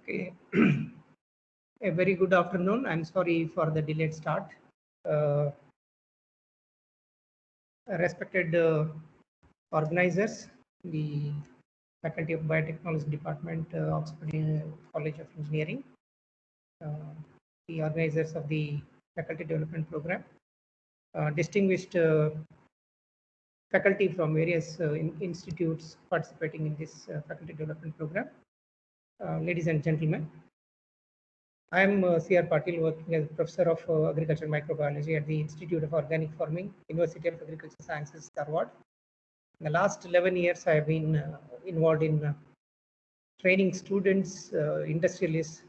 Okay. A very good afternoon. I'm sorry for the delayed start. Respected organizers, the Faculty of Biotechnology Department, Oxford College of Engineering, the organizers of the Faculty Development Program, distinguished faculty from various institutes participating in this Faculty Development Program, ladies and gentlemen. I am C.R. Patil, working as Professor of Agricultural Microbiology at the Institute of Organic Farming, University of Agricultural Sciences, Dharwad. In the last 11 years, I have been involved in training students, industrialists,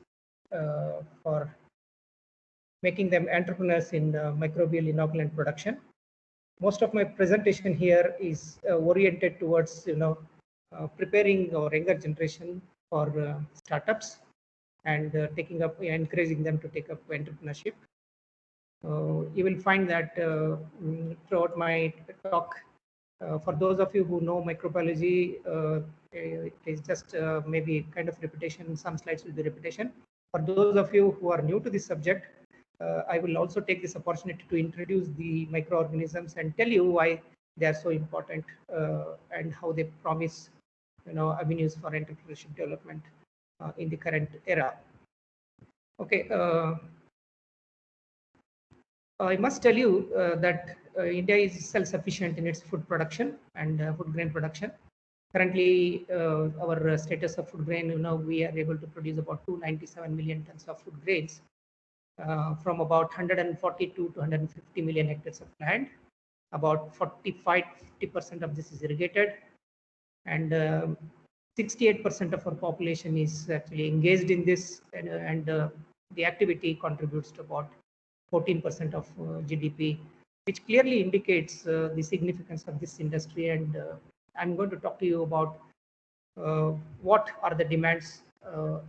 for making them entrepreneurs in microbial inoculant production. Most of my presentation here is oriented towards, preparing our younger generation for startups and encouraging them to take up entrepreneurship. You will find that throughout my talk, for those of you who know microbiology, it is just maybe kind of repetition. Some slides will be repetition. For those of you who are new to this subject, I will also take this opportunity to introduce the microorganisms and tell you why they are so important and how they promise, avenues for entrepreneurship development in the current era. Okay, I must tell you that India is self-sufficient in its food production and food grain production. Currently, our status of food grain, we are able to produce about 297 million tons of food grains from about 142 to 150 million hectares of land. About 45-50% of this is irrigated, and 68% of our population is actually engaged in this, and the activity contributes to about 14% of GDP, which clearly indicates the significance of this industry. And I'm going to talk to you about what are the demands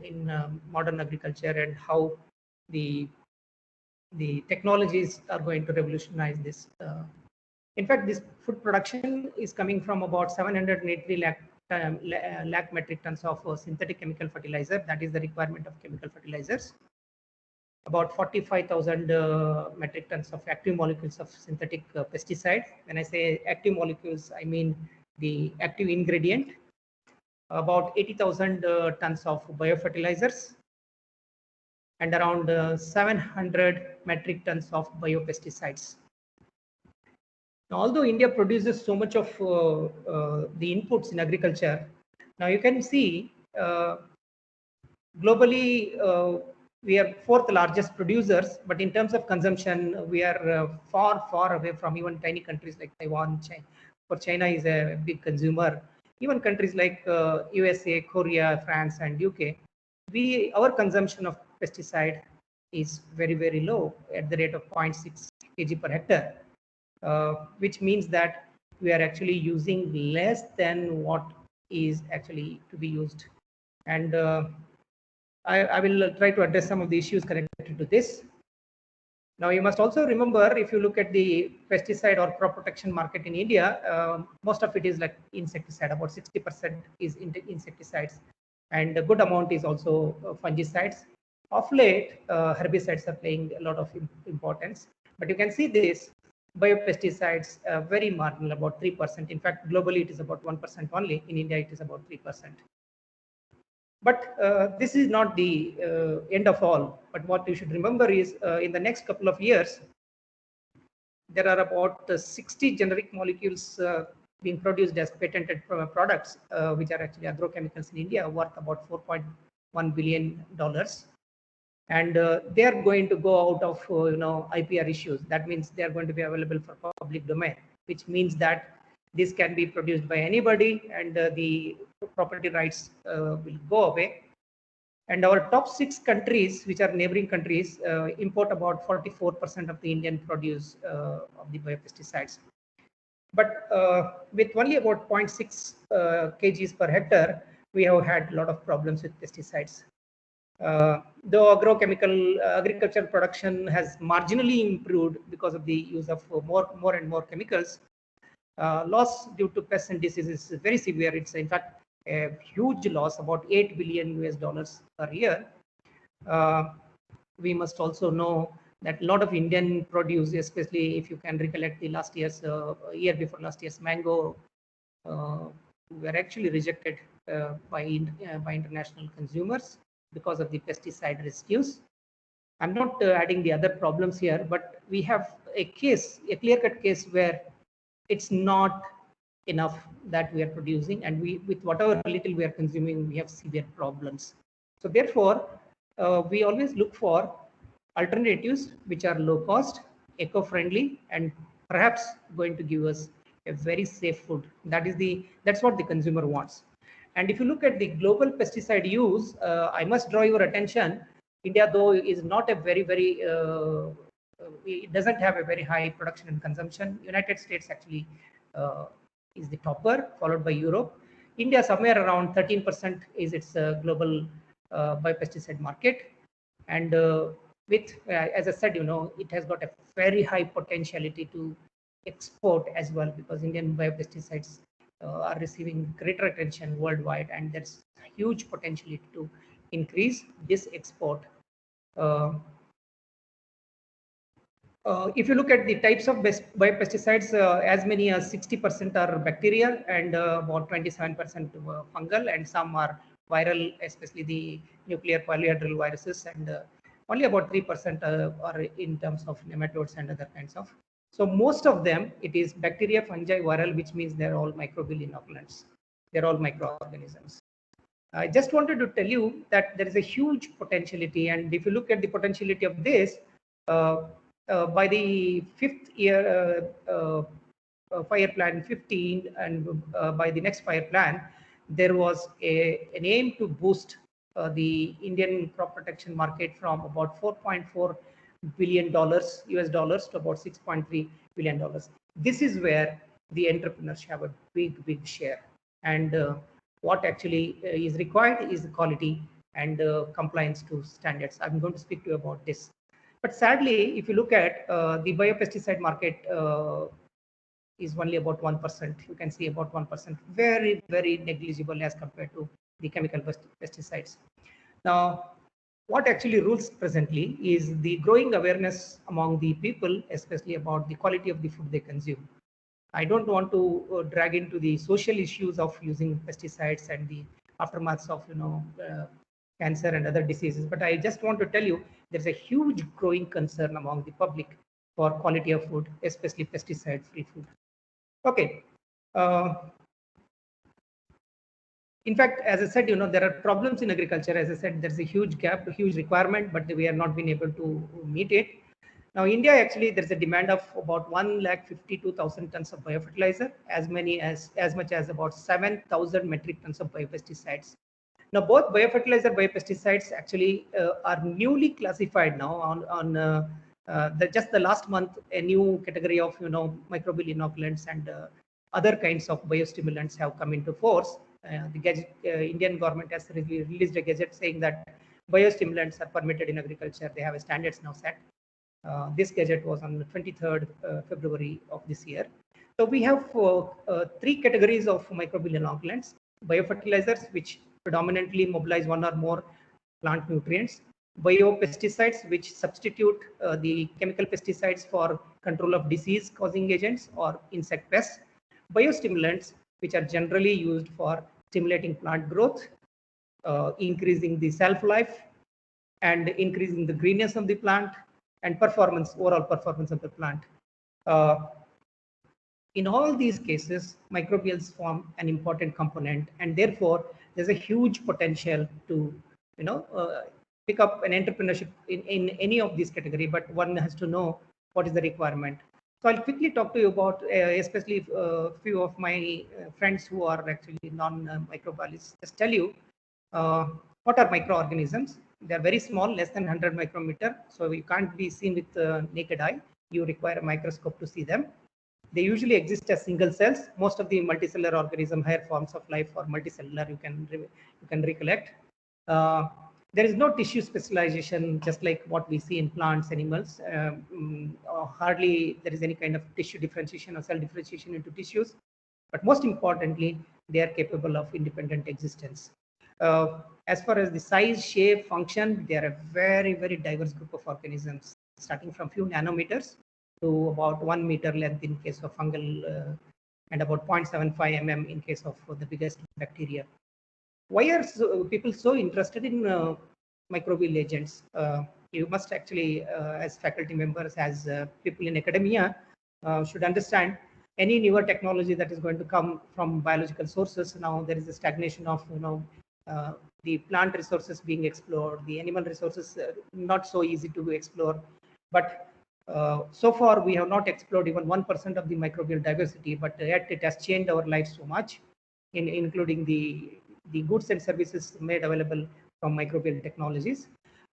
in modern agriculture and how the technologies are going to revolutionize this. In fact, this food production is coming from about 783 lakh metric tons of synthetic chemical fertilizer. That is the requirement of chemical fertilizers. About 45,000 metric tons of active molecules of synthetic pesticide. When I say active molecules, I mean the active ingredient. About 80,000 tons of biofertilizers, and around 700 metric tons of biopesticides. Now, although India produces so much of the inputs in agriculture, now you can see globally we are fourth largest producers, but in terms of consumption, we are far away from even tiny countries like Taiwan. China is a big consumer. Even countries like USA, Korea, France, and UK, our consumption of pesticide is very low, at the rate of 0.6 kg per hectare, which means that we are actually using less than what is actually to be used. And I will try to address some of the issues connected to this. Now, you must also remember, if you look at the pesticide or crop protection market in India, most of it is like insecticide. About 60% is insecticides, and a good amount is also fungicides. Of late, herbicides are playing a lot of importance, but you can see this biopesticides very marginal, about 3%. In fact, globally it is about 1% only. In India, it is about 3%. But this is not the end of all. But what you should remember is in the next couple of years, there are about 60 generic molecules being produced as patented products, which are actually agrochemicals in India, worth about $4.1 billion. And they are going to go out of IPR issues. That means they are going to be available for public domain, which means that this can be produced by anybody, and the property rights will go away. And our top 6 countries, which are neighboring countries, import about 44% of the Indian produce of the biopesticides. But with only about 0.6 kgs per hectare, we have had a lot of problems with pesticides. Though agricultural production has marginally improved because of the use of more and more chemicals, loss due to pests and diseases is very severe. It's in fact a huge loss, about 8 billion US dollars per year. We must also know that a lot of Indian produce, especially if you can recollect the last year's year before last year's mango, were actually rejected by international consumers because of the pesticide residues. I'm not adding the other problems here, but we have a case, a clear-cut case where it's not enough that we are producing, and we, with whatever little we are consuming, we have severe problems. So therefore, we always look for alternatives which are low cost, eco-friendly, and perhaps going to give us a very safe food. That's what the consumer wants. And if you look at the global pesticide use, I must draw your attention. India, though, is not a very it doesn't have a very high production and consumption. United States actually is the topper, followed by Europe. India, somewhere around 13% is its global biopesticide market. And with, as I said, it has got a very high potentiality to export as well, because Indian biopesticides are receiving greater attention worldwide, and there's huge potentiality to increase this export. If you look at the types of biopesticides, as many as 60% are bacterial, and about 27% fungal, and some are viral, especially the nuclear polyhedral viruses, and only about 3% are in terms of nematodes and other kinds of. So most of them, it is bacteria, fungi, viral, which means they're all microbial inoculants. They're all microorganisms. I just wanted to tell you that there is a huge potentiality, and if you look at the potentiality of this, by the fifth year fire plan 15, and by the next fire plan, there was an aim to boost the Indian crop protection market from about $4.4 billion US dollars to about $6.3 billion. This is where the entrepreneurs have a big share, and what actually is required is the quality and compliance to standards. I'm going to speak to you about this. But sadly, if you look at the biopesticide market is only about 1%. You can see about 1%, very negligible as compared to the chemical pesticides. Now, what actually rules presently is the growing awareness among the people, especially about the quality of the food they consume. I don't want to drag into the social issues of using pesticides and the aftermaths of cancer and other diseases, but I just want to tell you there's a huge growing concern among the public for quality of food, especially pesticide-free food. Okay. In fact, as I said, there are problems in agriculture. As I said, there's a huge gap, a huge requirement, but we are not been able to meet it. Now, India, actually, there's a demand of about 152,000 tons of biofertilizer, as much as about 7,000 metric tons of biopesticides. Now, both biofertilizer, biopesticides actually are newly classified now on just the last month. A new category of microbial inoculants and other kinds of biostimulants have come into force. The Indian government has released a gazette saying that biostimulants are permitted in agriculture. They have standards now set. This gadget was on the 23rd February of this year. So we have three categories of microbial inoculants: biofertilizers, which predominantly mobilize one or more plant nutrients; biopesticides, which substitute the chemical pesticides for control of disease-causing agents or insect pests; biostimulants, which are generally used for stimulating plant growth, increasing the shelf life, and increasing the greenness of the plant and overall performance of the plant. In all these cases, microbials form an important component, and therefore there's a huge potential to pick up an entrepreneurship in any of these category, but one has to know what is the requirement. So I'll quickly talk to you about especially a few of my friends who are actually non-microbiologists. Just tell you what are microorganisms. They are very small, less than 100 micrometer, so you can't be seen with the naked eye. You require a microscope to see them. They usually exist as single cells. Most of the multicellular organism, higher forms of life, or multicellular, you can recollect. There is no tissue specialization, just like what we see in plants, animals. Hardly there is any kind of tissue differentiation or cell differentiation into tissues. but most importantly, they are capable of independent existence. As far as the size, shape, function, they are a very, very diverse group of organisms, starting from few nanometers to about 1 meter length in case of fungal, and about 0.75 mm in case of the biggest bacteria. Why are people so interested in microbial agents? You must actually, as faculty members, as people in academia, should understand any newer technology that is going to come from biological sources. Now there is a stagnation of the plant resources being explored, the animal resources not so easy to explore, but so far we have not explored even 1% of the microbial diversity, but yet it has changed our lives so much, including the goods and services made available from microbial technologies.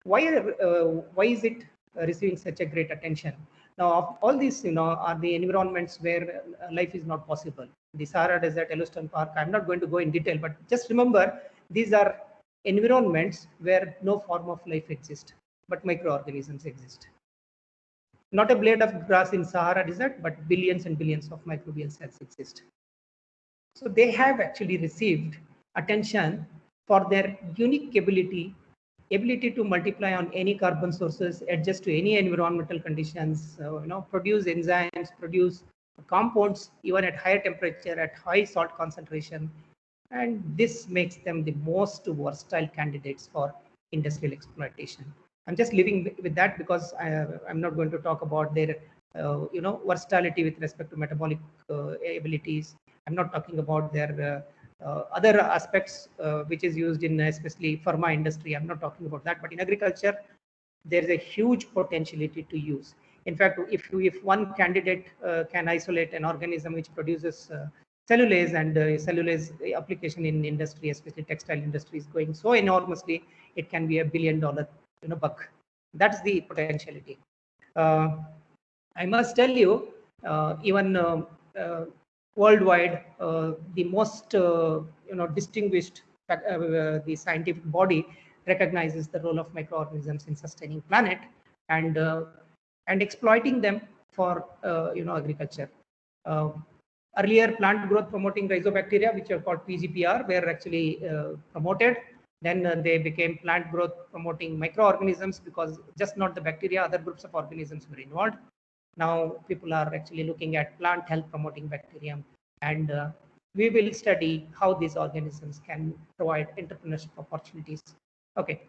Why is it receiving such a great attention? Now, all these, are the environments where life is not possible. The Sahara Desert, Yellowstone Park. I'm not going to go in detail, but just remember these are environments where no form of life exists, but microorganisms exist. Not a blade of grass in Sahara Desert, but billions and billions of microbial cells exist. So they have actually received attention for their unique ability to multiply on any carbon sources, adjust to any environmental conditions, produce enzymes, produce compounds even at higher temperature, at high salt concentration, and this makes them the most versatile candidates for industrial exploitation. I'm just leaving with that because I'm not going to talk about their versatility with respect to metabolic abilities. I'm not talking about their other aspects which is used in especially pharma industry. I'm not talking about that, but in agriculture there is a huge potentiality to use. In fact, if one candidate can isolate an organism which produces cellulase, and cellulase application in industry, especially textile industry, is going so enormously, it can be $1 billion buck. That's the potentiality. I must tell you, even worldwide, the most distinguished the scientific body recognizes the role of microorganisms in sustaining planet and exploiting them for agriculture. Earlier, plant growth promoting rhizobacteria, which are called PGPR, were actually promoted. Then they became plant growth promoting microorganisms, because just not the bacteria, other groups of organisms were involved. Now people are actually looking at plant health promoting bacterium, and we will study how these organisms can provide entrepreneurship opportunities. Okay.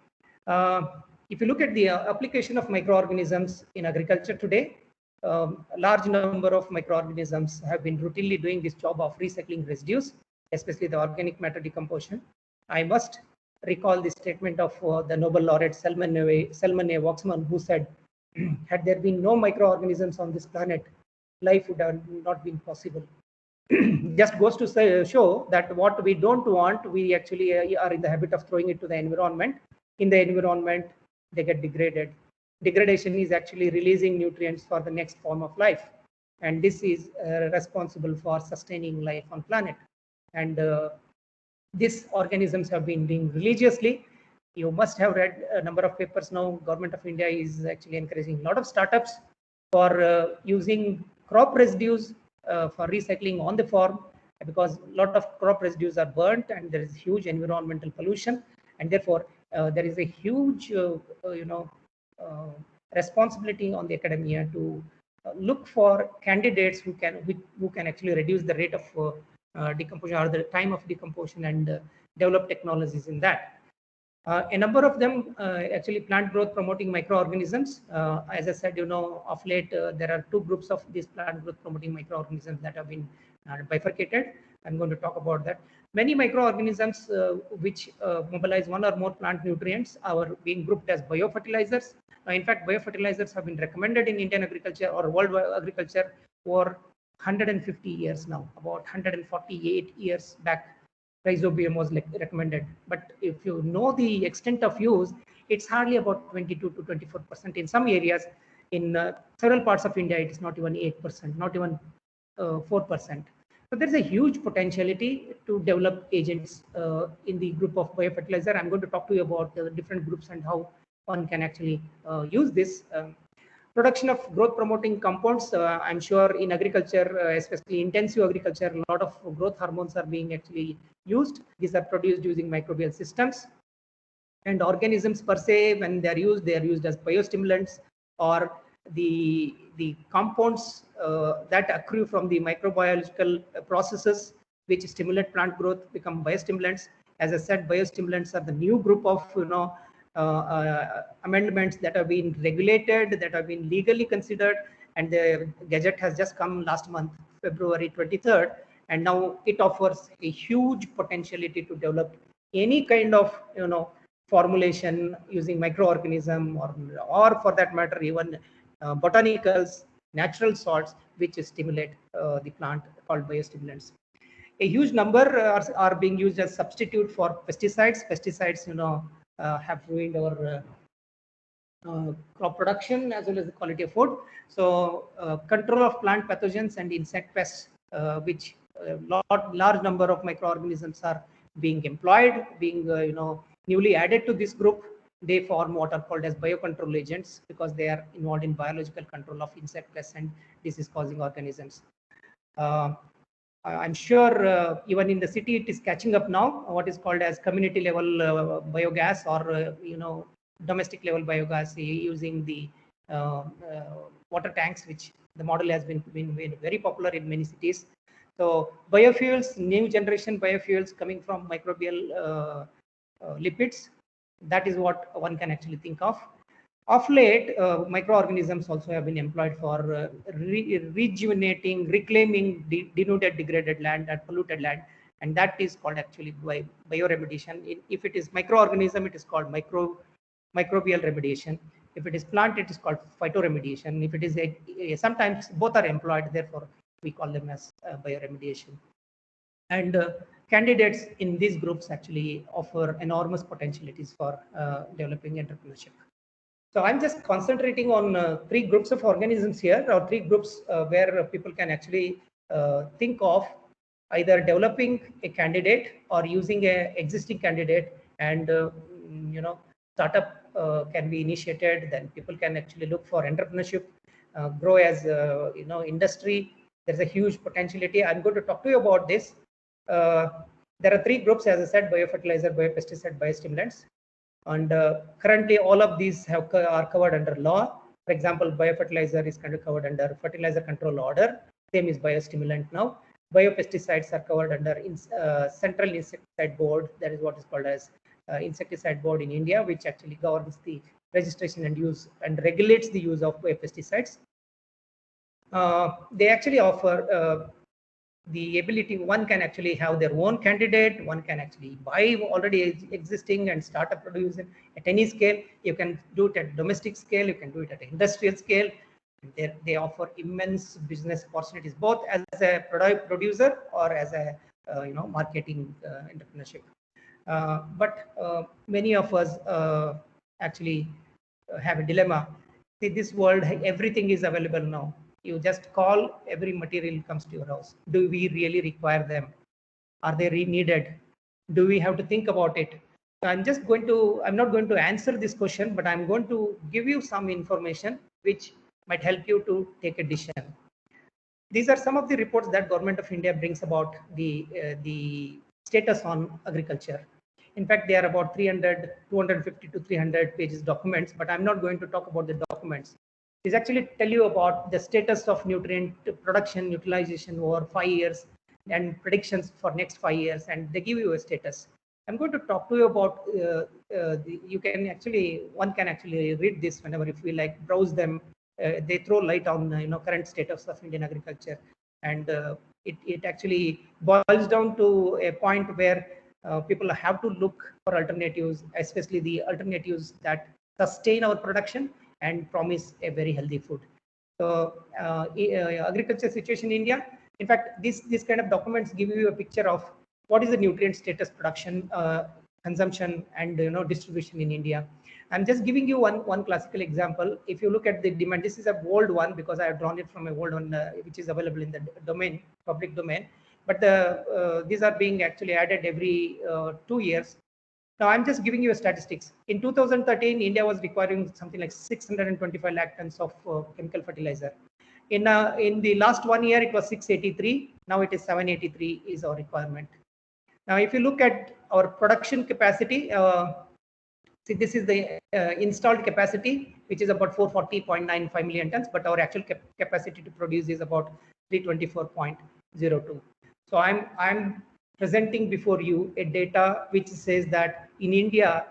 If you look at the application of microorganisms in agriculture today, a large number of microorganisms have been routinely doing this job of recycling residues, especially the organic matter decomposition. I must recall the statement of the Nobel laureate Selman A. Waksman, who said, had there been no microorganisms on this planet, life would have not been possible. Just goes to show that what we don't want, we actually are in the habit of throwing it to the environment. In the environment, they get degraded. Degradation is actually releasing nutrients for the next form of life, and this is responsible for sustaining life on planet. And these organisms have been doing religiously. You must have read a number of papers now. Government of India is actually encouraging a lot of startups for using crop residues for recycling on the farm, because a lot of crop residues are burnt and there is huge environmental pollution, and therefore there is a huge responsibility on the academia to look for candidates who can actually reduce the rate of decomposition, or the time of decomposition, and develop technologies in that. A number of them actually plant growth promoting microorganisms. As I said, of late there are two groups of these plant growth promoting microorganisms that have been bifurcated. I'm going to talk about that. Many microorganisms which mobilize one or more plant nutrients are being grouped as biofertilizers. In fact, biofertilizers have been recommended in Indian agriculture or world agriculture for 150 years now. About 148 years back, rhizobium was recommended. But if you know the extent of use, it's hardly about 22 to 24%. In some areas, in several parts of India, it is not even 8%, not even 4%. So there's a huge potentiality to develop agents in the group of biofertilizer. I'm going to talk to you about the different groups and how one can actually use this. Production of growth promoting compounds. I'm sure in agriculture, especially intensive agriculture, a lot of growth hormones are being actually used. These are produced using microbial systems. And organisms per se, when they are used as biostimulants, or the compounds that accrue from the microbiological processes which stimulate plant growth become biostimulants. As I said, biostimulants are the new group of amendments that have been regulated, that have been legally considered, and the Gazette has just come last month, February 23rd, and now it offers a huge potentiality to develop any kind of formulation using microorganism, or for that matter even botanicals, natural salts which stimulate the plant, called biostimulants. A huge number are being used as substitute for pesticides. Pesticides have ruined our crop production as well as the quality of food. So control of plant pathogens and insect pests, which large number of microorganisms are being employed, being newly added to this group. They form what are called as biocontrol agents because they are involved in biological control of insect pests and disease causing organisms. I'm sure even in the city it is catching up now, what is called as community level biogas, or domestic level biogas using the water tanks, which the model has been very popular in many cities. So biofuels, new generation biofuels coming from microbial lipids, that is what one can actually think of. Of late, microorganisms also have been employed for rejuvenating, reclaiming denuded, degraded land and polluted land, and that is called actually bioremediation. If it is microorganism, it is called microbial remediation. If it is plant, it is called phytoremediation. If it is sometimes both are employed, therefore we call them as bioremediation. And candidates in these groups actually offer enormous potentialities for developing entrepreneurship. So I'm just concentrating on three groups of organisms here, or three groups where people can actually think of either developing a candidate or using a existing candidate, and startup can be initiated. Then people can actually look for entrepreneurship, grow as industry. There's a huge potentiality. I'm going to talk to you about this. There are three groups, as I said: biofertilizer, biopesticide, biostimulants. And currently all of these are covered under law. For example, biofertilizer is kind of covered under fertilizer control order. Same is biostimulant now. Biopesticides are covered under Central Insecticide Board. That is what is called as Insecticide Board in India, which actually governs the registration and use and regulates the use of biopesticides. They actually offer the ability, one can actually have their own candidate, one can actually buy already existing and start a production at any scale. You can do it at domestic scale, you can do it at industrial scale. They offer immense business opportunities, both as a product producer or as a marketing entrepreneurship. But many of us actually have a dilemma. See, this world, everything is available now. You just call, every material comes to your house. Do we really require them? Are they needed? Do we have to think about it? So I'm not going to answer this question, but I'm going to give you some information which might help you to take a decision. These are some of the reports that Government of India brings about the status on agriculture. In fact, they are about 250 to 300 pages documents, but I'm not going to talk about the documents. These actually tell you about the status of nutrient production utilization over 5 years and predictions for next 5 years, and they give you a status. I'm going to talk to you about one can actually read this whenever you feel like, browse them. They throw light on current status of Indian agriculture, and it actually boils down to a point where people have to look for alternatives, especially the alternatives that sustain our production and promise a very healthy food. So agriculture situation in India, in fact, these kind of documents give you a picture of what is the nutrient status, production, consumption, and distribution in India. I'm just giving you one classical example. If you look at the demand, this is a old one because I have drawn it from a old one which is available in the public domain. But these are being actually added every 2 years. Now I'm just giving you a statistics. In 2013, India was requiring something like 625 lakh tons of chemical fertilizer. In the last 1 year, it was 683. Now it is 783 is our requirement. Now, if you look at our production capacity, see, this is the installed capacity, which is about 440.95 million tons, but our actual capacity to produce is about 324.02. So I'm presenting before you a data which says that in India,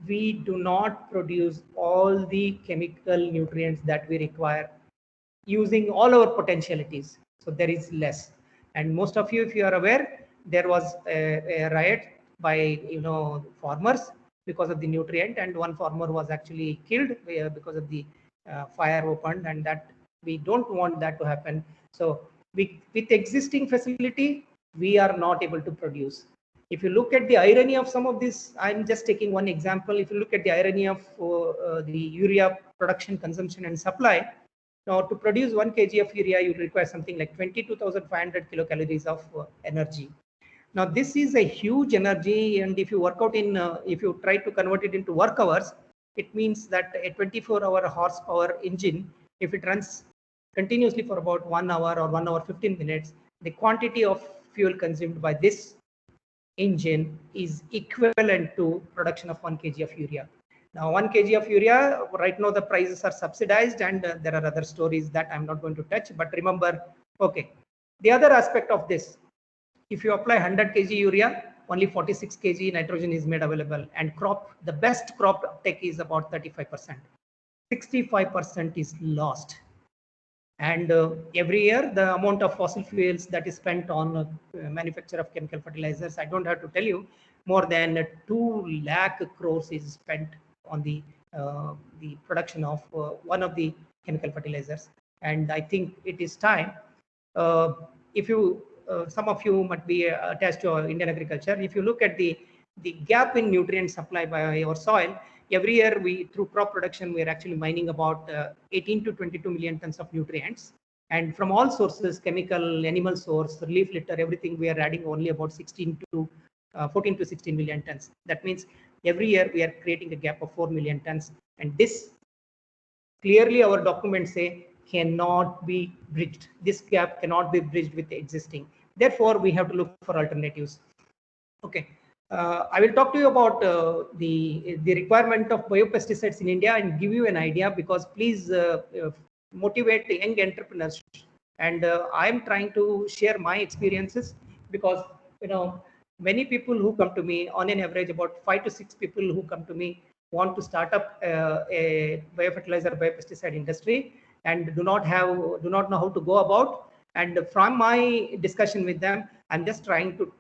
we do not produce all the chemical nutrients that we require using all our potentialities. So there is less. And most of you, if you are aware, there was a riot by farmers because of the nutrient, and one farmer was actually killed because of the fire opened, and that we don't want that to happen. So with existing facility, we are not able to produce. If you look at the irony of some of this, I'm just taking one example. If you look at the irony of the urea production, consumption, and supply, now, to produce 1 kg of urea, you require something like 22,500 kilocalories of energy. Now, this is a huge energy, and if you work out if you try to convert it into work hours, it means that a 24-hour horsepower engine, if it runs continuously for about 1 hour or 1 hour 15 minutes, the quantity of fuel consumed by this engine is equivalent to production of 1 kg of urea. Now, 1 kg of urea, right now the prices are subsidized, and there are other stories that I'm not going to touch. But remember, okay, the other aspect of this, if you apply 100 kg urea, only 46 kg nitrogen is made available, and the best crop uptake is about 35%. 65% is lost. And every year, the amount of fossil fuels that is spent on manufacture of chemical fertilizers, I don't have to tell you, more than 2 lakh crores is spent on the production of one of the chemical fertilizers. And I think it is time. If you, some of you might be attached to Indian agriculture. If you look at the gap in nutrient supply by our soil, every year through crop production, we are actually mining about 18 to 22 million tons of nutrients. And from all sources, chemical, animal source, leaf litter, everything, we are adding only about 14 to 16 million tons. That means every year we are creating a gap of 4 million tons. And this clearly our documents say cannot be bridged. This gap cannot be bridged with the existing. Therefore, we have to look for alternatives. Okay. I will talk to you about the requirement of biopesticides in India and give you an idea, because please motivate the young entrepreneurs. And I am trying to share my experiences, because many people who come to me, on an average about 5 to 6 people who come to me want to start up a biofertilizer, biopesticide industry, and do not know how to go about. And from my discussion with them, I'm just trying to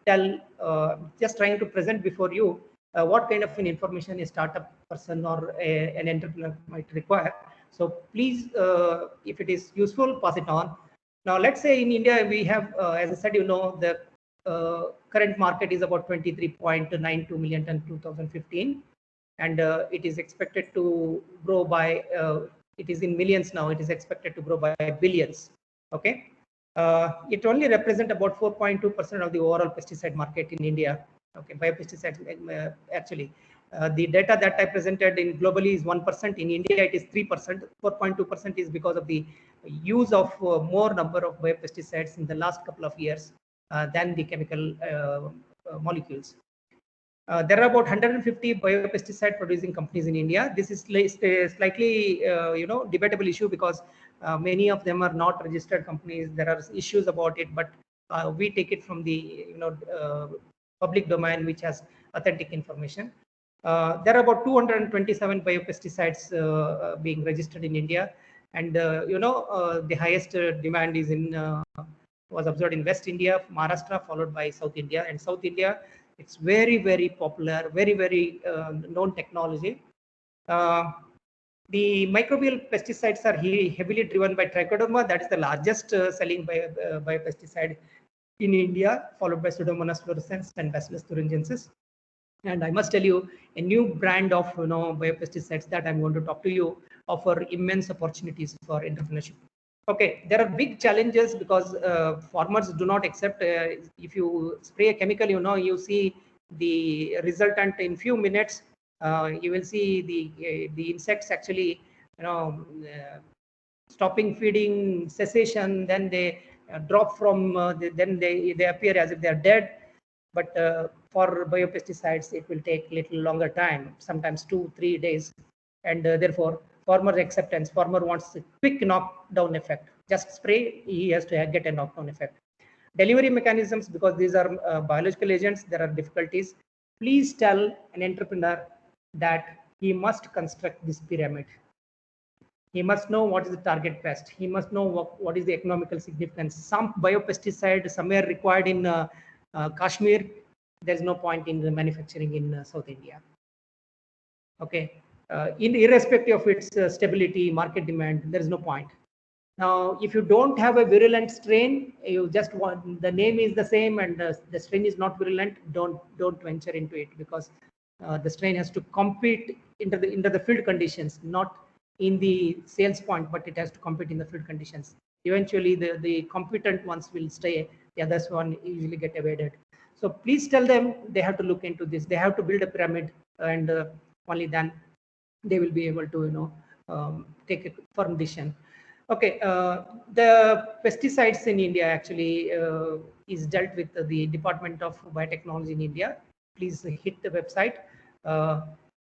present before you what kind of an information a startup person or an entrepreneur might require. So please, if it is useful, pass it on. Now, let's say in India, we have, as I said, the current market is about 23.92 million ton 2015. And it is expected to grow by, it is in millions now, it is expected to grow by billions. Okay. It only represents about 4.2% of the overall pesticide market in India. Okay, biopesticides actually. The data that I presented in globally is 1%. In India, it is 3%. 4.2% is because of the use of more number of biopesticides in the last couple of years than the chemical molecules. There are about 150 biopesticide producing companies in India. This is slightly, debatable issue, because many of them are not registered companies. There are issues about it, but we take it from the public domain, which has authentic information. There are about 227 biopesticides being registered in India, and the highest demand is was observed in West India, Maharashtra, followed by South India. And South India, it's very, very popular, very, very known technology. The microbial pesticides are heavily driven by Trichoderma. That is the largest selling biopesticide in India, followed by Pseudomonas fluorescens and Bacillus thuringiensis. And I must tell you, a new brand of biopesticides that I'm going to talk to you offer immense opportunities for entrepreneurship. Okay, there are big challenges, because farmers do not accept if you spray a chemical, you see the resultant in few minutes. You will see the insects actually, stopping feeding, cessation, then they drop from, then they appear as if they are dead. But for biopesticides, it will take little longer time, sometimes 2-3 days, and therefore farmer acceptance. Farmer wants a quick knockdown effect. Just spray, he has to get a knockdown effect. Delivery mechanisms, because these are biological agents, there are difficulties. Please tell an entrepreneur that he must construct this pyramid. He must know what is the target pest. He must know what is the economical significance. Some biopesticide somewhere required in Kashmir, there's no point in the manufacturing in South India. Okay, irrespective of its stability, market demand, there is no point. Now, if you don't have a virulent strain, you just want, the name is the same and the strain is not virulent, don't venture into it, because the strain has to compete into the field conditions, not in the sales point, but it has to compete in the field conditions. Eventually, the competent ones will stay, the others one usually get evaded. So please tell them they have to look into this. They have to build a pyramid, and only then they will be able to take a firm decision. Okay, the pesticides in India actually is dealt with the Department of Biotechnology in India. Please hit the website.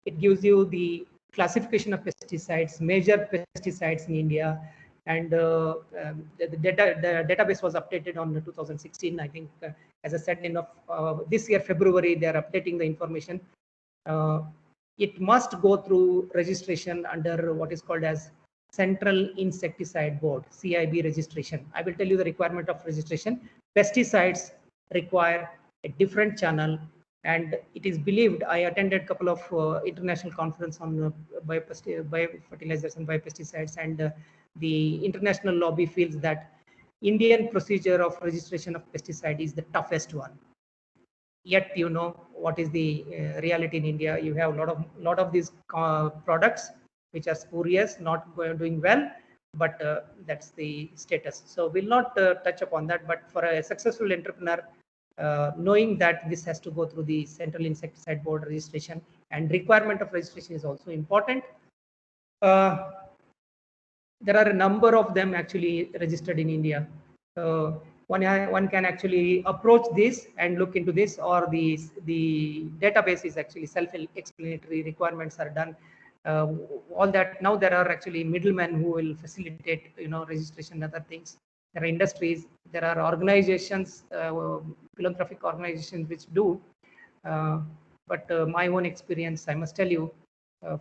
It gives you the classification of pesticides, major pesticides in India, and the database was updated on 2016. I think, as I said, in this year February, they are updating the information. It must go through registration under what is called as Central Insecticide Board, CIB registration. I will tell you the requirement of registration. Pesticides require a different channel, and it is believed, I attended a couple of international conference on biofertilizers and biopesticides, and the international lobby feels that Indian procedure of registration of pesticide is the toughest one. Yet, what is the reality in India? You have a lot of these products which are spurious, not doing well, but that's the status. So we'll not touch upon that, but for a successful entrepreneur, knowing that this has to go through the Central Insecticide Board registration, and requirement of registration is also important. There are a number of them actually registered in India. One can actually approach this and look into this, or the database is actually self-explanatory. Requirements are done. All that, now there are actually middlemen who will facilitate registration and other things. There are industries, there are organizations, philanthropic organizations which do, but my own experience, I must tell you,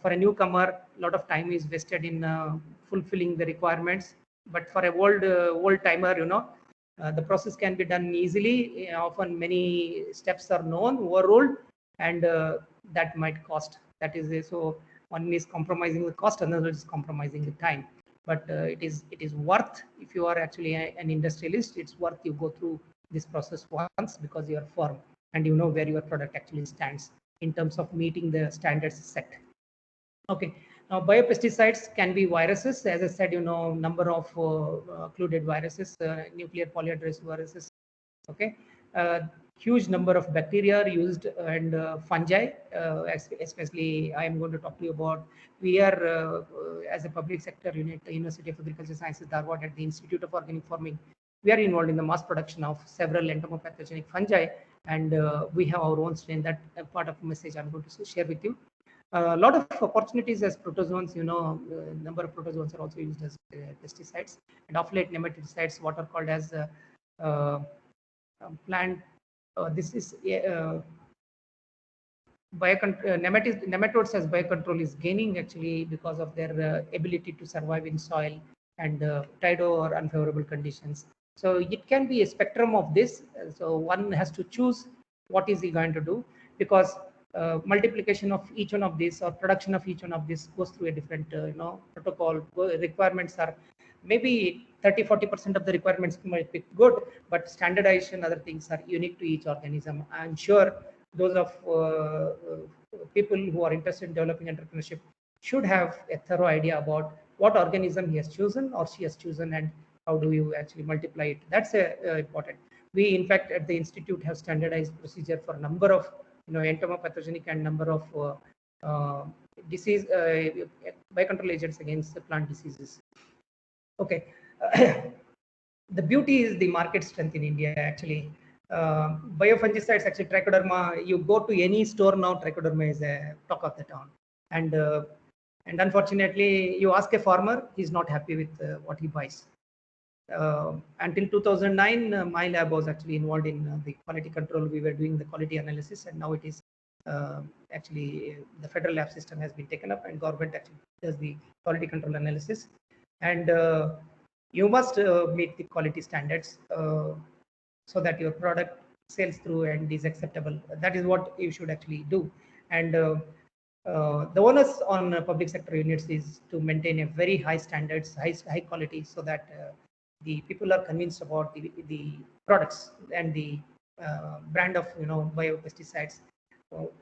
for a newcomer, a lot of time is wasted in fulfilling the requirements. But for a old timer, the process can be done easily. Often many steps are known, overruled, and that might cost. That is so one is compromising the cost, another is compromising the time. But it is worth, if you are actually an industrialist, it's worth you go through this process once, because you are firm and you know where your product actually stands in terms of meeting the standards set. Okay. Now, biopesticides can be viruses. As I said, number of occluded viruses, nuclear polyhedrosis viruses. Okay. Huge number of bacteria are used, and fungi, especially I am going to talk to you about. We are, as a public sector unit, the University of Agricultural Sciences, Dharwad, at the Institute of Organic Farming, we are involved in the mass production of several entomopathogenic fungi, and we have our own strain. That part of the message I'm going to share with you. A lot of opportunities as protozoans, number of protozoans are also used as pesticides, and of late nematicides, what are called as plant. This is nematodes as biocontrol is gaining actually because of their ability to survive in soil and tidal or unfavorable conditions. So it can be a spectrum of this. So one has to choose what is he going to do, because multiplication of each one of these or production of each one of these goes through a different protocol. Requirements are maybe 30-40% of the requirements might be good, but standardization, other things are unique to each organism. I'm sure those of people who are interested in developing entrepreneurship should have a thorough idea about what organism he has chosen or she has chosen, and how do you actually multiply it. That's important. We, in fact, at the institute have standardized procedure for a number of entomopathogenic and number of disease biocontrol agents against the plant diseases. Okay. The beauty is the market strength in India actually. Biofungicides, actually trichoderma, you go to any store now, trichoderma is a talk of the town. And unfortunately, you ask a farmer, he's not happy with what he buys. Until 2009, my lab was actually involved in the quality control. We were doing the quality analysis, and now it is actually the federal lab system has been taken up, and government actually does the quality control analysis. And you must meet the quality standards so that your product sells through and is acceptable. That is what you should actually do. And the onus on public sector units is to maintain a very high standards, high quality, so that the people are convinced about the products and the brand of biopesticides,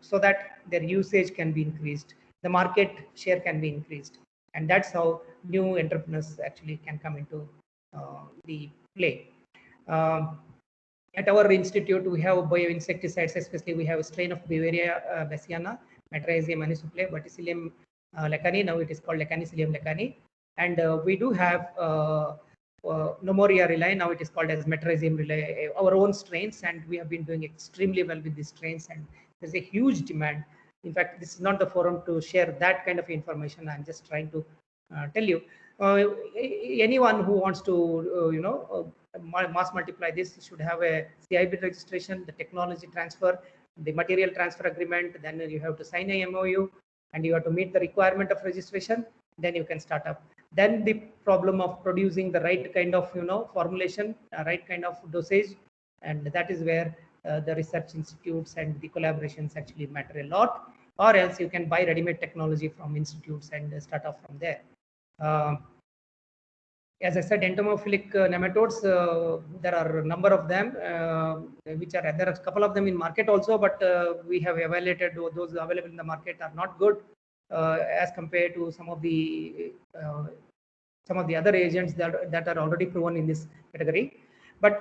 so that their usage can be increased, the market share can be increased, and that's how new entrepreneurs actually can come into the play. At our institute, we have bioinsecticides, especially we have a strain of Beauveria bassiana, Metrrhizium anisupale, Verticillium lecani. Now it is called Lecanicillium lecani. And we do have Nomoria rilei. Now it is called as Metrrhizium rilei, our own strains, and we have been doing extremely well with these strains, and there's a huge demand. In fact, this is not the forum to share that kind of information. I'm just trying to tell you. Anyone who wants to, mass multiply this should have a CIB registration, the technology transfer, the material transfer agreement. Then you have to sign a MOU, and you have to meet the requirement of registration. Then you can start up. Then the problem of producing the right kind of formulation, right kind of dosage, and that is where the research institutes and the collaborations actually matter a lot. Or else you can buy ready-made technology from institutes and start off from there. As I said, entomophilic nematodes, there are a number of them, which are there are a couple of them in market also, but we have evaluated those available in the market are not good as compared to some of the other agents that are already proven in this category. But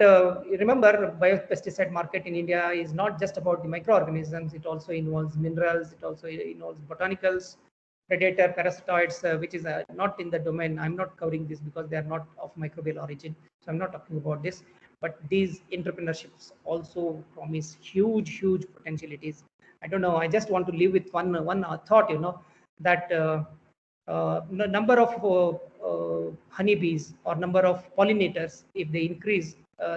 remember, biopesticide market in India is not just about the microorganisms. It also involves minerals. It also involves botanicals, predator, parasitoids, which is not in the domain. I'm not covering this because they are not of microbial origin. So I'm not talking about this. But these entrepreneurships also promise huge potentialities. I don't know. I just want to leave with one thought, that number of honeybees or number of pollinators, if they increase,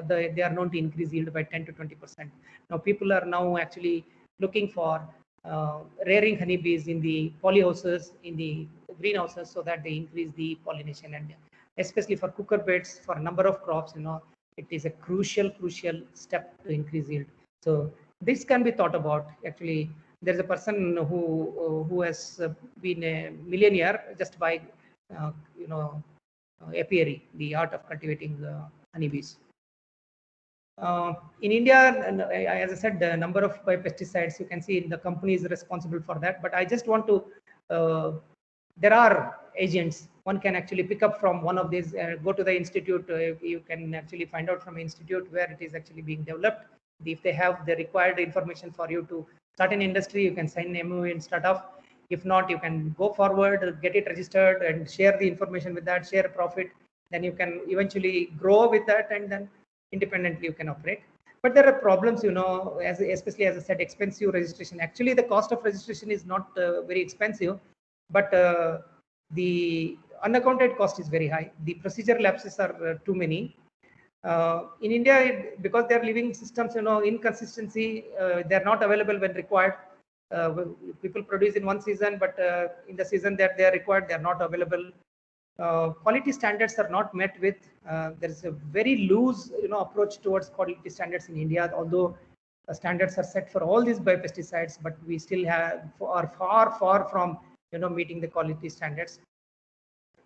they are known to increase yield by 10 to 20%. Now people are now actually looking for rearing honeybees in the polyhouses, in the greenhouses, so that they increase the pollination, and especially for cucurbits, for a number of crops, it is a crucial step to increase yield. So this can be thought about. Actually, there's a person who has been a millionaire just by apiary, the art of cultivating honeybees. In India, as I said, the number of pesticides, you can see the company is responsible for that. But I just want to, there are agents. One can actually pick up from one of these, go to the institute. You can actually find out from an institute where it is actually being developed. If they have the required information for you to start an industry, you can sign an MOU and start off. If not, you can go forward, get it registered, and share the information with that, share profit. Then you can eventually grow with that, and then independently you can operate. But there are problems, especially as I said, expensive registration. Actually, the cost of registration is not very expensive, but the unaccounted cost is very high. The procedure lapses are too many. In India, because they are living systems, inconsistency, they are not available when required. People produce in one season, but in the season that they are required, they are not available. Quality standards are not met with. There is a very loose approach towards quality standards in India, although standards are set for all these biopesticides, but we still are far from meeting the quality standards.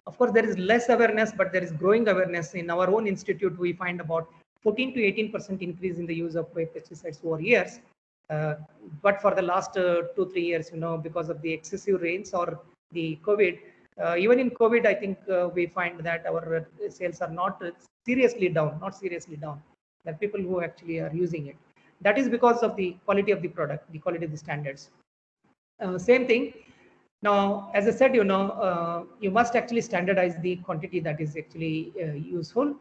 Of course, there is less awareness, but there is growing awareness. In our own institute, we find about 14 to 18% increase in the use of biopesticides over years. But for the last 2-3 years, because of the excessive rains or the COVID, even in COVID, I think we find that our sales are not seriously down. There are people who actually are using it. That is because of the quality of the product, the quality of the standards. Same thing. Now, as I said, you must actually standardize the quantity that is actually useful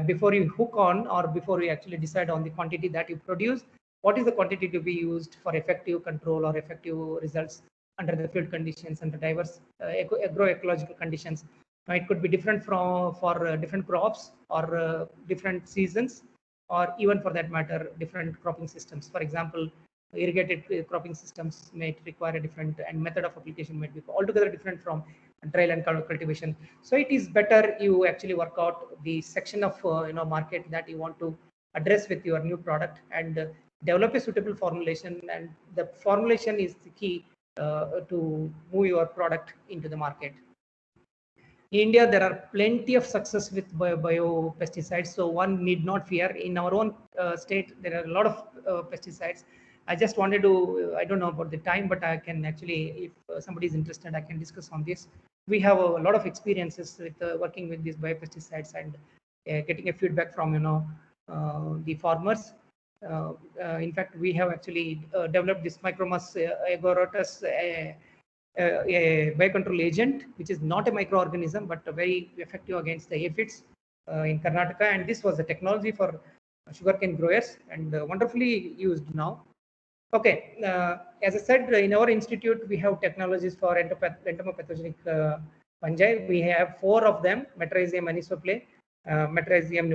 before you hook on, or before you actually decide on the quantity that you produce. What is the quantity to be used for effective control or effective results under the field conditions and the diverse agroecological conditions? Now, it could be different for different crops or different seasons, or even for that matter, different cropping systems. For example, irrigated cropping systems may require a different, and method of application might be altogether different from dry land cultivation. So it is better you actually work out the section of market that you want to address with your new product, and develop a suitable formulation, and the formulation is the key to move your product into the market. In India, there are plenty of success with biopesticides, so one need not fear. In our own state, there are a lot of pesticides. I just wanted to, I don't know about the time, but I can actually, if somebody is interested, I can discuss on this. We have a lot of experiences with working with these biopesticides, and getting a feedback from the farmers. In fact, we have actually developed this Micromus aeroratus, a biocontrol agent, which is not a microorganism but very effective against the aphids in Karnataka. And this was a technology for sugarcane growers, and wonderfully used now. Okay, as I said, in our institute, we have technologies for entomopathogenic fungi. We have 4 of them: Metarhizium anisople, Metarhizium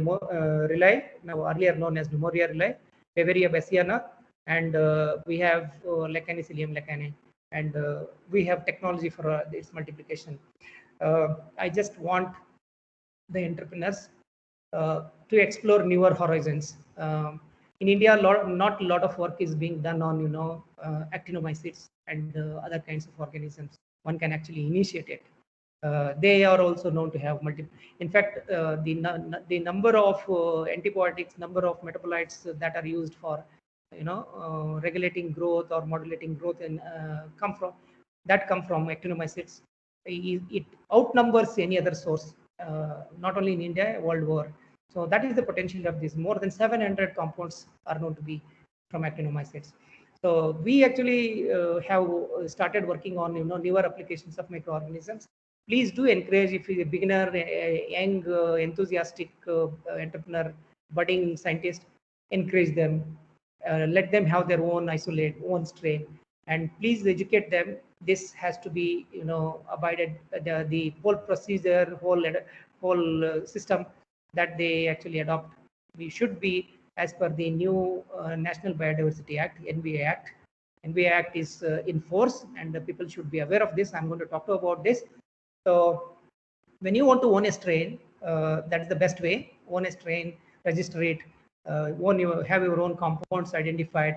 reli, now earlier known as Pneumoria reli, Bavaria bassiana, and we have Lecanicilium lecanae. And we have technology for its multiplication. I just want the entrepreneurs to explore newer horizons. In India, not a lot of work is being done on actinomycetes and other kinds of organisms. One can actually initiate it. They are also known to have multiple. In fact, the number of antibiotics, number of metabolites that are used for regulating growth or modulating growth, and come from actinomycetes. It outnumbers any other source, not only in India, world over. So that is the potential of this. More than 700 compounds are known to be from actinomycetes. So we actually have started working on newer applications of microorganisms. Please do encourage, if you're a beginner, a young, enthusiastic entrepreneur, budding scientist, encourage them. Let them have their own own strain, and please educate them. This has to be abided, the whole procedure, whole system that they actually adopt. We should be as per the new National Biodiversity Act, NBA Act. NBA Act is in force, and people should be aware of this. I'm going to talk about this. So when you want to own a strain, that is the best way. Own a strain, register it, have your own compounds identified,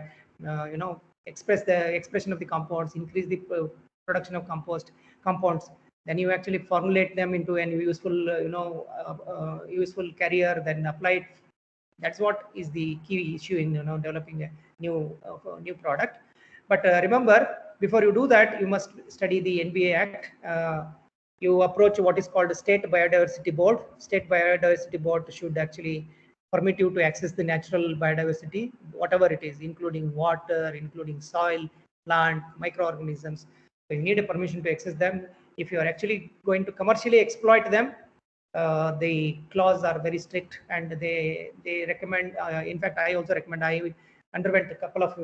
express the expression of the compounds, increase the production of compounds. Then you actually formulate them into a useful, useful carrier, then apply it. That's what is the key issue in developing a new product. But remember, before you do that, you must study the NBA Act. You approach what is called the State Biodiversity Board. State Biodiversity Board should actually permit you to access the natural biodiversity, whatever it is, including water, including soil, plant, microorganisms. So you need a permission to access them. If you are actually going to commercially exploit them, the clause are very strict, and they recommend. In fact, I also recommend. I underwent a couple of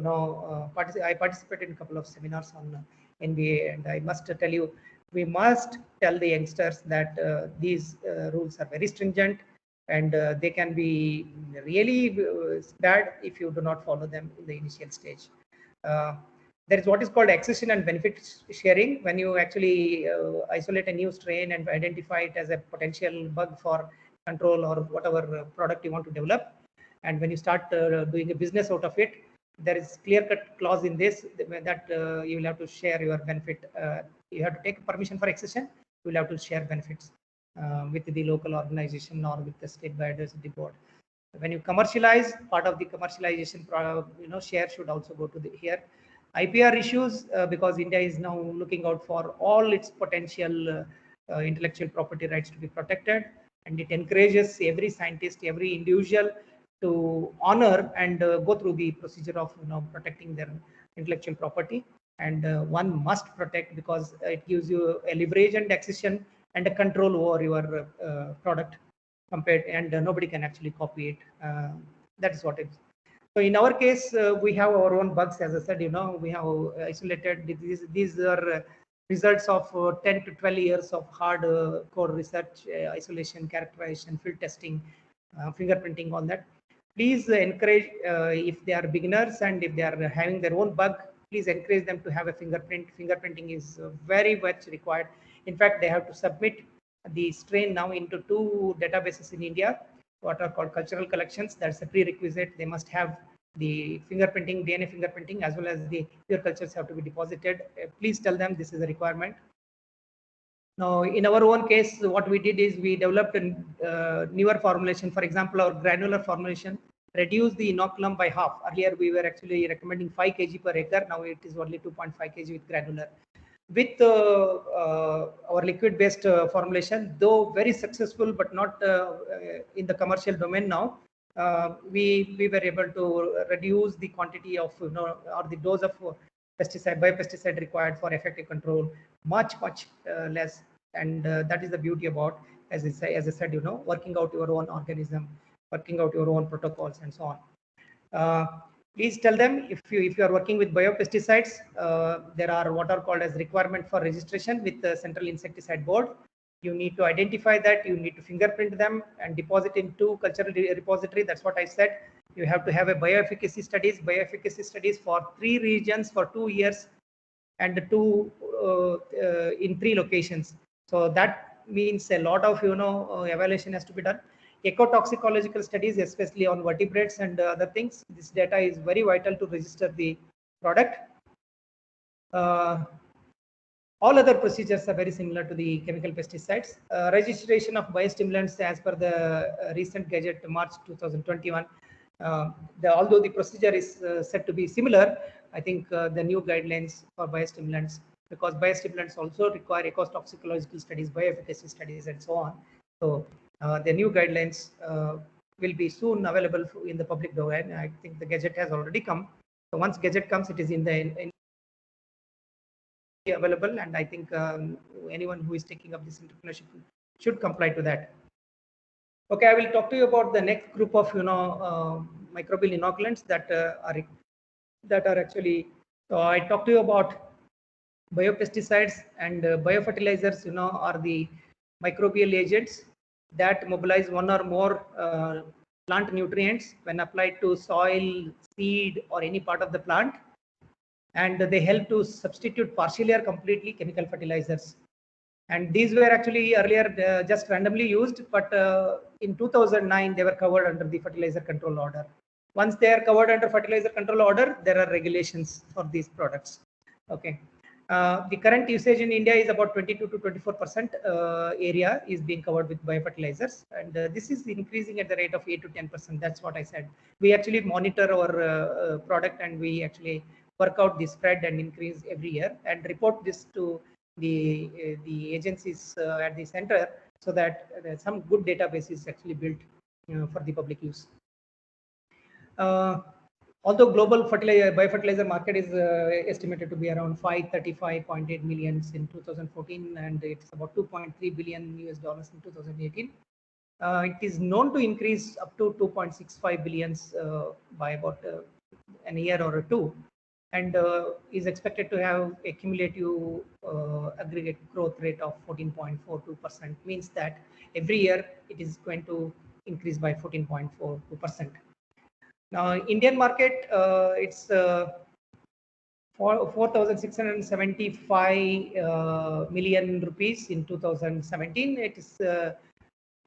I participated in a couple of seminars on NBA, and I must tell you, we must tell the youngsters that these rules are very stringent, and they can be really bad if you do not follow them in the initial stage. There is what is called accession and benefit sharing. When you actually isolate a new strain and identify it as a potential bug for control or whatever product you want to develop, and when you start doing a business out of it, there is clear-cut clause in this that you will have to share your benefit. You have to take permission for accession. You will have to share benefits with the local organization or with the State Biodiversity Board. When you commercialize, part of the commercialization share should also go to here. IPR issues, because India is now looking out for all its potential intellectual property rights to be protected, and it encourages every scientist, every individual to honor and go through the procedure of protecting their intellectual property. And one must protect because it gives you a leverage and accession and a control over your product compared, and nobody can actually copy it. That is what it is. So in our case, we have our own bugs. As I said, we have isolated these are results of 10 to 12 years of hard core research, isolation, characterization, field testing, fingerprinting, all that. Please encourage, if they are beginners and if they are having their own bug, please encourage them to have a fingerprint. Fingerprinting is very much required. In fact, they have to submit the strain now into 2 databases in India, what are called cultural collections. That's a prerequisite. They must have the fingerprinting, DNA fingerprinting, as well as the pure cultures have to be deposited. Please tell them this is a requirement. Now, in our own case, what we did is we developed a newer formulation. For example, our granular formulation reduced the inoculum by half. Earlier, we were actually recommending 5 kg per acre. Now it is only 2.5 kg with granular. With our liquid-based formulation, though very successful, but not in the commercial domain now, we were able to reduce the quantity of, or the dose of pesticide, biopesticide required for effective control much less. And that is the beauty about, as I said, working out your own organism, working out your own protocols, and so on. Please tell them if you are working with biopesticides, there are what are called as requirement for registration with the Central Insecticide Board. You need to identify that, you need to fingerprint them and deposit into cultural repository. That's what I said. You have to have a bioefficacy studies for 3 regions for 2 years and in 3 locations. So that means a lot of evaluation has to be done. Ecotoxicological studies, especially on vertebrates and other things. This data is very vital to register the product. All other procedures are very similar to the chemical pesticides. Registration of biostimulants as per the recent Gazette March 2021. Although the procedure is said to be similar, I think the new guidelines for biostimulants, because biostimulants also require ecotoxicological studies, bioefficacy studies, and so on. So the new guidelines will be soon available in the public domain. I think the Gazette has already come. So once Gazette comes, it is available, and I think anyone who is taking up this entrepreneurship should comply to that. Okay, I will talk to you about the next group of microbial inoculants that are actually. So I talked to you about biopesticides and biofertilizers. Are the microbial agents that mobilize one or more plant nutrients when applied to soil, seed, or any part of the plant, and they help to substitute partially or completely chemical fertilizers. And these were actually earlier just randomly used, but in 2009 they were covered under the fertilizer control order. Once they are covered under fertilizer control order, there are regulations for these products. Okay. The current usage in India is about 22 to 24% area is being covered with biofertilizers, and this is increasing at the rate of 8 to 10%. That's what I said. We actually monitor our product, and we actually work out the spread and increase every year and report this to the agencies at the center, so that some good database is actually built for the public use. Although global biofertilizer market is estimated to be around 535.8 million in 2014, and it's about 2.3 billion US dollars in 2018. It is known to increase up to 2.65 billions by about an year or two, and is expected to have a cumulative aggregate growth rate of 14.42%. Means that every year it is going to increase by 14.42%. Now, Indian market, it's 4,675 million rupees in 2017. It is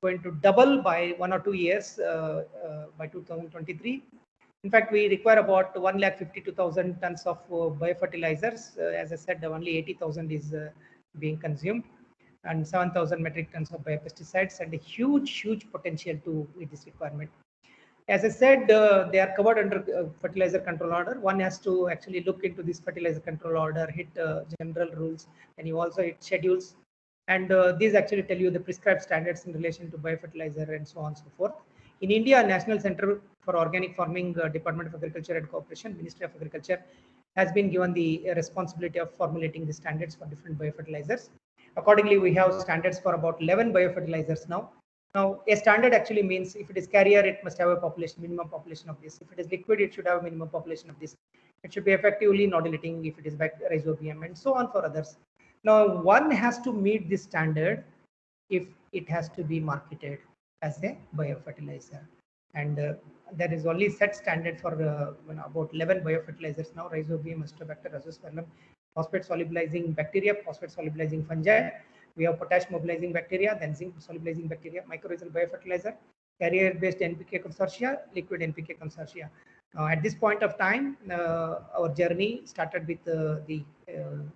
going to double by 1 or 2 years by 2023. In fact, we require about 1,52,000 tons of biofertilizers. As I said, only 80,000 is being consumed, and 7,000 metric tons of biopesticides, and a huge potential to meet this requirement. As I said, they are covered under fertilizer control order. One has to actually look into this fertilizer control order, hit general rules, and you also hit schedules. And these actually tell you the prescribed standards in relation to biofertilizer and so on and so forth. In India, National Center for organic farming, Department of Agriculture and Cooperation, Ministry of Agriculture has been given the responsibility of formulating the standards for different biofertilizers. Accordingly, we have standards for about 11 biofertilizers now. Now, a standard actually means if it is carrier, it must have a population, minimum population of this. If it is liquid, it should have a minimum population of this. It should be effectively nodulating if it is rhizobium, and so on for others. Now, one has to meet this standard if it has to be marketed as a biofertilizer. And there is only set standard for about 11 biofertilizers now: Rhizobium, Azotobacter, Azoospermum, phosphate solubilizing bacteria, phosphate solubilizing fungi. We have potash mobilizing bacteria, then zinc solubilizing bacteria, mycorrhizal biofertilizer, carrier based NPK consortia, liquid NPK consortia. At this point of time, our journey started with the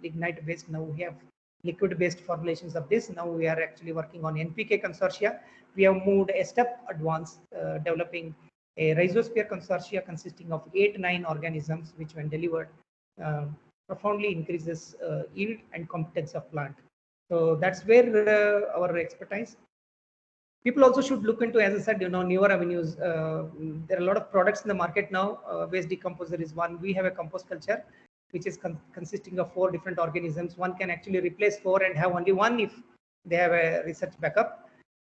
lignite based. Now we have liquid based formulations of this. Now we are actually working on NPK consortia. We have moved a step advance, developing a rhizosphere consortia consisting of 8-9 organisms, which when delivered profoundly increases yield and competence of plant. So that's where our expertise. People also should look into, as I said, newer avenues. There are a lot of products in the market now. Waste decomposer is one. We have a compost culture, which is consisting of 4 different organisms. One can actually replace 4 and have only one if they have a research backup.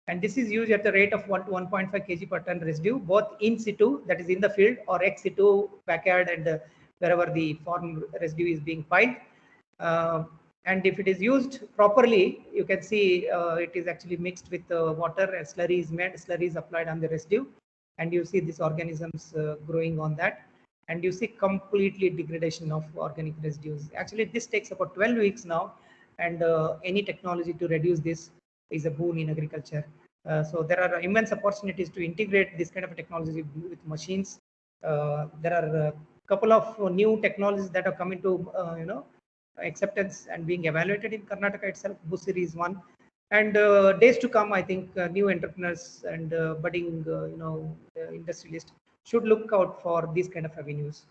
And this is used at the rate of 1 to 1.5 kg per ton residue, both in situ, that is in the field, or ex situ, backyard, and wherever the farm residue is being piled. And if it is used properly, you can see it is actually mixed with water, and slurry is made, slurry is applied on the residue, and you see these organisms growing on that, and you see completely degradation of organic residues. Actually, this takes about 12 weeks now, and any technology to reduce this is a boon in agriculture. So there are immense opportunities to integrate this kind of technology with machines. There are a couple of new technologies that have come into acceptance and being evaluated in Karnataka itself. Busiri is one, and days to come, I think new entrepreneurs and budding industrialists should look out for these kind of avenues.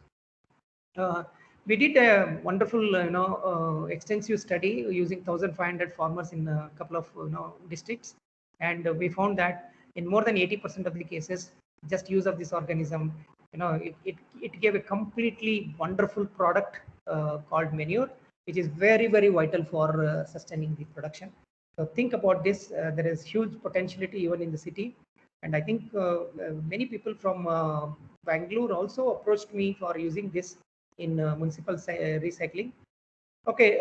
We did a wonderful extensive study using 1,500 farmers in a couple of districts, and we found that in more than 80% of the cases, just use of this organism, it gave a completely wonderful product called manure, which is very, very vital for sustaining the production. So think about this. There is huge potentiality even in the city, and I think many people from Bangalore also approached me for using this in municipal recycling. Okay,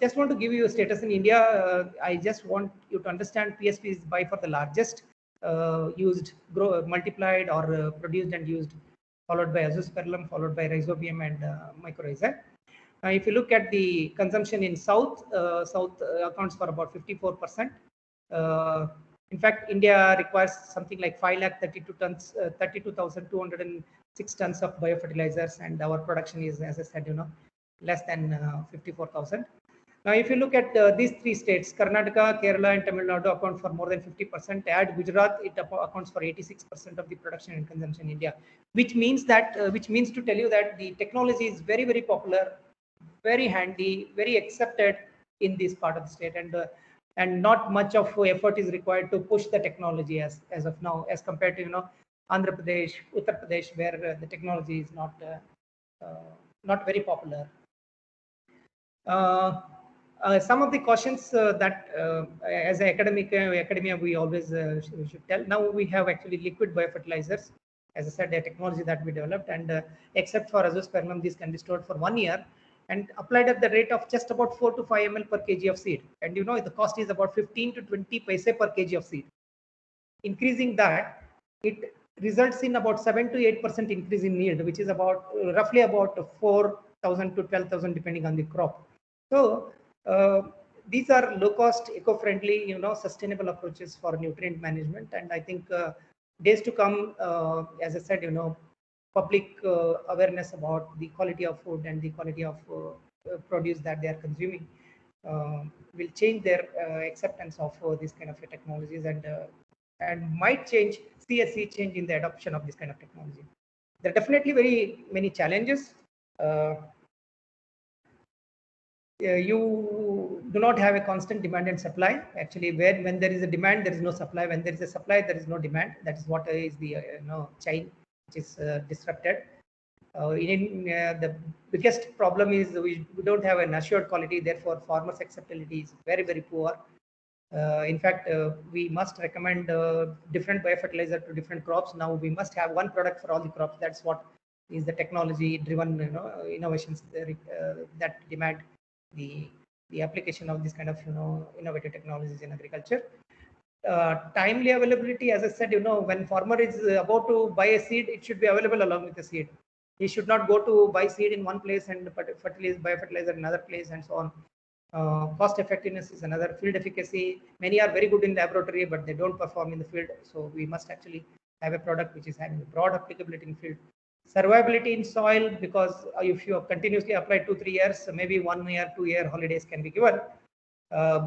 just want to give you a status in India. I just want you to understand PSP is by far the largest used, multiplied or produced and used, followed by Azoospermum, followed by Rhizobium and mycorrhiza. If you look at the consumption in South accounts for about 54%. In fact, India requires something like 532,206 tons of biofertilizers, and our production is, as I said, less than 54,000. Now, if you look at these 3 states, Karnataka, Kerala, and Tamil Nadu account for more than 50%. Add Gujarat, it accounts for 86% of the production and consumption in India, which means to tell you that the technology is very, very popular, very handy, very accepted in this part of the state, and not much of effort is required to push the technology as of now, as compared to Andhra Pradesh, Uttar Pradesh, where the technology is not very popular. Some of the cautions that as an academia we always should tell. Now we have actually liquid biofertilizers, as I said, a technology that we developed, and except for Azoospermum, this can be stored for 1 year and applied at the rate of just about 4 to 5 ml per kg of seed. And the cost is about 15 to 20 paise per kg of seed. Increasing that, it results in about 7 to 8% increase in yield, which is about roughly about 4,000 to 12,000 depending on the crop. So these are low cost, eco-friendly, sustainable approaches for nutrient management. And I think days to come, as I said, public awareness about the quality of food and the quality of produce that they are consuming will change their acceptance of this kind of technologies, and might see a sea change in the adoption of this kind of technology. There are definitely very many challenges. You do not have a constant demand and supply. Actually, when there is a demand, there is no supply. When there is a supply, there is no demand. That is what is the chain. which is disrupted. The biggest problem is we don't have an assured quality, therefore farmers' acceptability is very, very poor. In fact, we must recommend different biofertilizer to different crops. Now we must have one product for all the crops. That's what is the technology-driven innovations that demand the application of this kind of innovative technologies in agriculture. Timely availability, as I said, when farmer is about to buy a seed, it should be available along with the seed. He should not go to buy seed in one place and biofertilizer in another place and so on. Cost effectiveness is another. Field efficacy, many are very good in laboratory, but they don't perform in the field. So we must actually have a product which is having broad applicability in field. Survivability in soil, because if you have continuously applied 2-3 years, maybe 1 year, 2 year holidays can be given.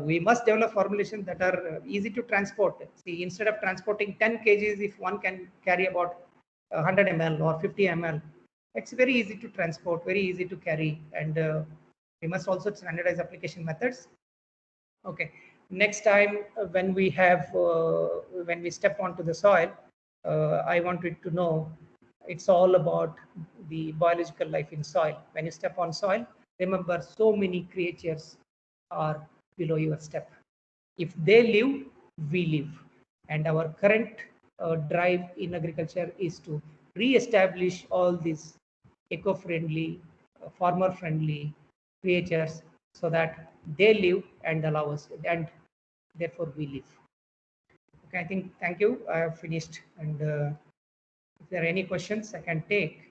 We must develop formulations that are easy to transport. See, instead of transporting 10 kgs, if one can carry about 100 ml or 50 ml, it's very easy to transport, very easy to carry, and we must also standardize application methods. Okay, next time when we step onto the soil, I wanted to know it's all about the biological life in soil. When you step on soil, remember so many creatures are below your step. If they live, we live. And our current drive in agriculture is to re-establish all these eco-friendly, farmer-friendly creatures so that they live and allow us, and therefore we live. Okay, thank you. I have finished, and if there are any questions I can take.